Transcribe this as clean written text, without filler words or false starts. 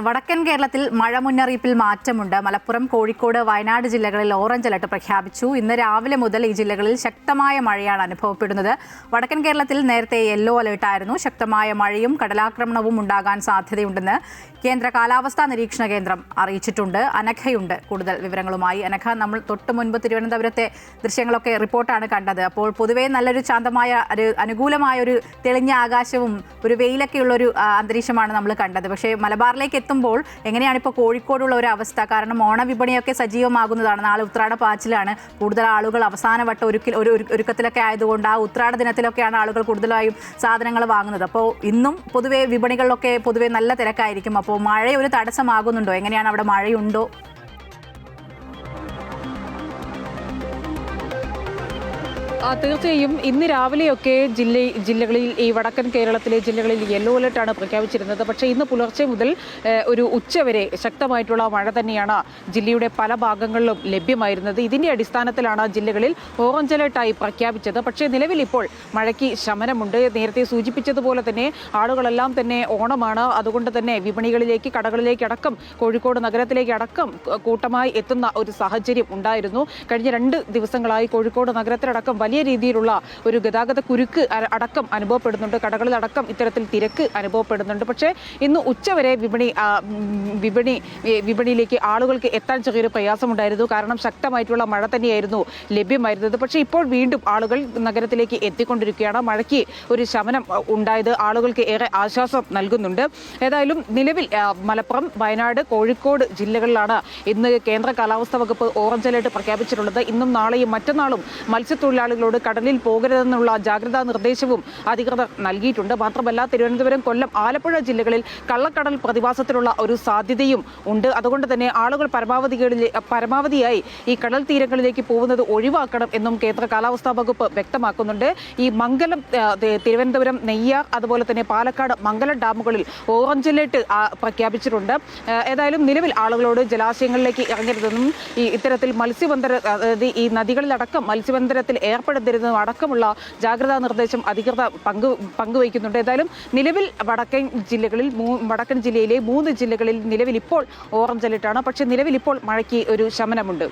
വടക്കൻ കേരളത്തിൽ മഴ മുന്നറിയിപ്പിൽ മാറ്റമുണ്ട്. മലപ്പുറം, കോഴിക്കോട്, വയനാട് ജില്ലകളിൽ ഓറഞ്ച് അലർട്ട് പ്രഖ്യാപിച്ചു. ഇന്ന് രാവിലെ മുതൽ ഈ ജില്ലകളിൽ ശക്തമായ മഴയാണ് അനുഭവപ്പെടുന്നത്. വടക്കൻ കേരളത്തിൽ നേരത്തെ യെല്ലോ അലർട്ടായിരുന്നു. ശക്തമായ മഴയും കടലാക്രമണവും ഉണ്ടാകാൻ സാധ്യതയുണ്ടെന്ന് കേന്ദ്ര കാലാവസ്ഥാ നിരീക്ഷണ കേന്ദ്രം അറിയിച്ചിട്ടുണ്ട്. അനഘയുണ്ട് കൂടുതൽ വിവരങ്ങളുമായി. അനഘ, നമ്മൾ തൊട്ട് മുൻപ് തിരുവനന്തപുരത്തെ ദൃശ്യങ്ങളൊക്കെ റിപ്പോർട്ടാണ് കണ്ടത്. അപ്പോൾ പൊതുവേ നല്ലൊരു ശാന്തമായ അനുകൂലമായ ഒരു തെളിഞ്ഞ ആകാശവും ഒരു വെയിലൊക്കെയുള്ള ഒരു അന്തരീക്ഷമാണ് നമ്മൾ കണ്ടത്. പക്ഷേ മലബാറിലേക്ക് എത്തുമ്പോൾ എങ്ങനെയാണ് ഇപ്പോൾ കോഴിക്കോടുള്ള ഒരു അവസ്ഥ? കാരണം ഓണവിപണിയൊക്കെ സജീവമാകുന്നതാണ്. നാളെ ഉത്രാട പാച്ചിലാണ്. കൂടുതൽ ആളുകൾ അവസാനവട്ട ഒരുക്കത്തിലൊക്കെ ആയതുകൊണ്ട് ആ ഉത്രാട ദിനത്തിലൊക്കെയാണ് ആളുകൾ കൂടുതലായും സാധനങ്ങൾ വാങ്ങുന്നത്. അപ്പോൾ ഇന്നും പൊതുവെ വിപണികളിലൊക്കെ പൊതുവെ നല്ല തിരക്കായിരിക്കും. അപ്പോൾ മഴ ഒരു തടസ്സമാകുന്നുണ്ടോ? എങ്ങനെയാണ് അവിടെ മഴയുണ്ടോ? തീർച്ചയായും ഇന്ന് രാവിലെയൊക്കെ ജില്ലകളിൽ ഈ വടക്കൻ കേരളത്തിലെ ജില്ലകളിൽ യെല്ലോ അലർട്ടാണ് പ്രഖ്യാപിച്ചിരുന്നത്. പക്ഷേ ഇന്ന് പുലർച്ചെ മുതൽ ഒരു ഉച്ചവരെ ശക്തമായിട്ടുള്ള മഴ തന്നെയാണ് ജില്ലയുടെ പല ഭാഗങ്ങളിലും ലഭ്യമായിരുന്നത്. ഇതിന്റെ അടിസ്ഥാനത്തിലാണ് ജില്ലകളിൽ ഓറഞ്ച് അലർട്ടായി പ്രഖ്യാപിച്ചത്. പക്ഷേ നിലവിൽ ഇപ്പോൾ മഴയ്ക്ക് ശമനമുണ്ട്. നേരത്തെ സൂചിപ്പിച്ചതുപോലെ തന്നെ ആളുകളെല്ലാം തന്നെ ഓണമാണ്. അതുകൊണ്ട് തന്നെ വിപണികളിലേക്ക്, കടകളിലേക്ക് അടക്കം, കോഴിക്കോട് നഗരത്തിലേക്ക് അടക്കം കൂട്ടമായി എത്തുന്ന ഒരു സാഹചര്യം ഉണ്ടായിരുന്നു. കഴിഞ്ഞ 2 ദിവസങ്ങളായി കോഴിക്കോട് നഗരത്തിലടക്കം വലിയ രീതിയിലുള്ള ഒരു ഗതാഗത കുരുക്ക് അടക്കം അനുഭവപ്പെടുന്നുണ്ട്. കടകളിലടക്കം ഇത്തരത്തിൽ തിരക്ക് അനുഭവപ്പെടുന്നുണ്ട്. പക്ഷേ ഇന്ന് ഉച്ചവരെ വിപണിയിലേക്ക് ആളുകൾക്ക് എത്താൻ ചെറിയൊരു പ്രയാസമുണ്ടായിരുന്നു. കാരണം ശക്തമായിട്ടുള്ള മഴ തന്നെയായിരുന്നു ലഭ്യമായിരുന്നത്. പക്ഷേ ഇപ്പോൾ വീണ്ടും ആളുകൾ നഗരത്തിലേക്ക് എത്തിക്കൊണ്ടിരിക്കുകയാണ്. മഴയ്ക്ക് ഒരു ശമനം ഉണ്ടായത് ആളുകൾക്ക് ഏറെ ആശ്വാസം നൽകുന്നുണ്ട്. ഏതായാലും നിലവിൽ മലപ്പുറം, വയനാട്, കോഴിക്കോട് ജില്ലകളിലാണ് ഇന്ന് കേന്ദ്ര കാലാവസ്ഥാ വകുപ്പ് ഓറഞ്ച് അലർട്ട് പ്രഖ്യാപിച്ചിട്ടുള്ളത്. ഇന്നും നാളെയും മറ്റന്നാളും മത്സ്യത്തൊഴിലാളികളോട് കടലിൽ പോകരുതെന്നുള്ള ജാഗ്രതാ നിർദ്ദേശവും അധികൃതർ നൽകിയിട്ടുണ്ട്. മാത്രമല്ല തിരുവനന്തപുരം, കൊല്ലം, ആലപ്പുഴ ജില്ലകളിൽ കള്ളക്കടൽ പ്രതിഭാസത്തിനുള്ള ഒരു സാധ്യതയും ഉണ്ട്. അതുകൊണ്ട് തന്നെ ആളുകൾ പരമാവധിയായി ഈ കടൽ തീരങ്ങളിലേക്ക് പോകുന്നത് ഒഴിവാക്കണം എന്നും കേന്ദ്ര കാലാവസ്ഥാ വകുപ്പ് വ്യക്തമാക്കുന്നുണ്ട്. ഈ മംഗലം, തിരുവനന്തപുരം, നെയ്യാർ, അതുപോലെ തന്നെ പാലക്കാട്, മംഗലം ഡാമുകളിൽ ഓറഞ്ച് അലർട്ട് പ്രഖ്യാപിച്ചിട്ടുണ്ട്. ഏതായാലും നിലവിൽ ആളുകളോട് ജലാശയങ്ങളിലേക്ക് ഇറങ്ങരുതെന്നും ഇത്തരത്തിൽ ഈ നദികളിലടക്കം മത്സ്യബന്ധനത്തിൽ ഏർപ്പെടുത്തരുതെന്നും അടക്കമുള്ള ജാഗ്രതാ നിർദ്ദേശം അധികൃതർ പങ്കുവയ്ക്കുന്നുണ്ട്. ഏതായാലും നിലവിൽ വടക്കൻ ജില്ലയിലെ 3 ജില്ലകളിൽ നിലവിൽ ഇപ്പോൾ ഓറഞ്ച് അലർട്ടാണ്. പക്ഷേ നിലവിൽ ഇപ്പോൾ മഴയ്ക്ക് ഒരു ശമനമുണ്ട്.